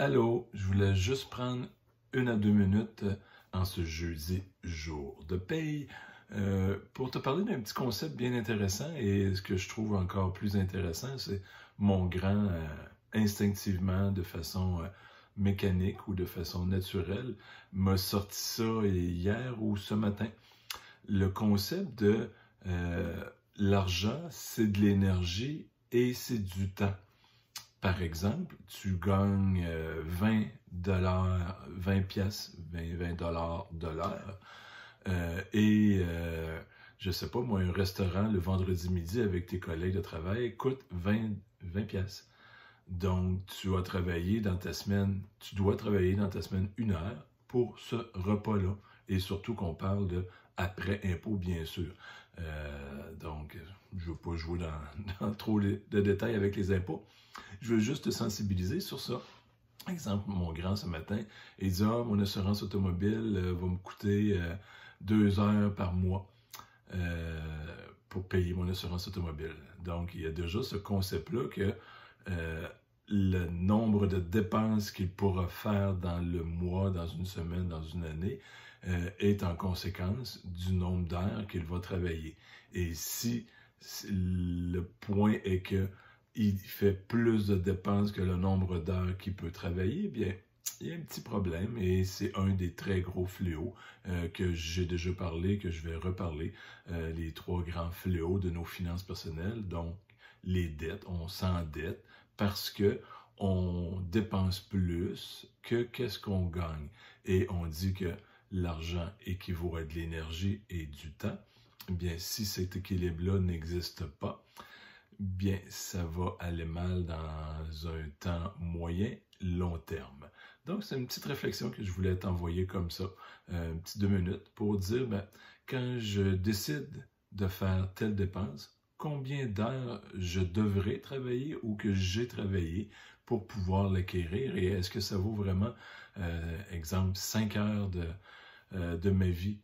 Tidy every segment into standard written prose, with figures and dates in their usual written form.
Allô, je voulais juste prendre 1 à 2 minutes en ce jeudi jour de paye pour te parler d'un petit concept bien intéressant et ce que je trouve encore plus intéressant, c'est mon grand instinctivement, de façon mécanique ou de façon naturelle, m'a sorti ça hier ou ce matin. Le concept de l'argent, c'est de l'énergie et c'est du temps. Par exemple, tu gagnes 20 dollars, 20 pièces, 20 dollars de l'heure. Je sais pas, moi, un restaurant le vendredi midi avec tes collègues de travail coûte 20 pièces. Donc, tu dois travailler dans ta semaine 1 heure pour ce repas-là. Et surtout qu'on parle de après impôt, bien sûr. Donc, je ne veux pas jouer dans trop de détails avec les impôts. Je veux juste te sensibiliser sur ça. Par exemple, mon grand ce matin, il dit « Ah, mon assurance automobile va me coûter 2 heures par mois pour payer mon assurance automobile. » Donc, il y a déjà ce concept-là que le nombre de dépenses qu'il pourra faire dans le mois, dans une semaine, dans une année, est en conséquence du nombre d'heures qu'il va travailler. Et si le point est que il fait plus de dépenses que le nombre d'heures qu'il peut travailler, bien, il y a un petit problème et c'est un des très gros fléaux que j'ai déjà parlé, que je vais reparler, les 3 grands fléaux de nos finances personnelles, donc les dettes, on s'endette parce que on dépense plus que qu'est-ce qu'on gagne. Et on dit que l'argent équivaut à de l'énergie et du temps. Bien, si cet équilibre-là n'existe pas, bien, ça va aller mal dans un temps moyen, long terme. Donc, c'est une petite réflexion que je voulais t'envoyer comme ça, une petite 2 minutes, pour dire, ben, quand je décide de faire telle dépense, combien d'heures je devrais travailler ou que j'ai travaillé pour pouvoir l'acquérir et est-ce que ça vaut vraiment, exemple, 5 heures de ma vie,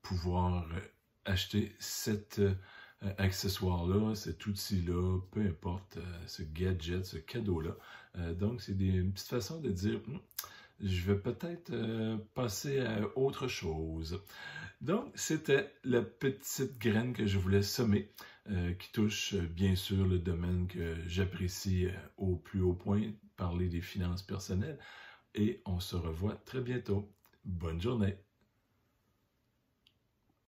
pouvoir acheter cette accessoire-là, cet outil-là, peu importe, ce gadget, ce cadeau-là. Donc, c'est une petite façon de dire, je vais peut-être passer à autre chose. Donc, c'était la petite graine que je voulais semer, qui touche bien sûr le domaine que j'apprécie au plus haut point, parler des finances personnelles. Et on se revoit très bientôt. Bonne journée!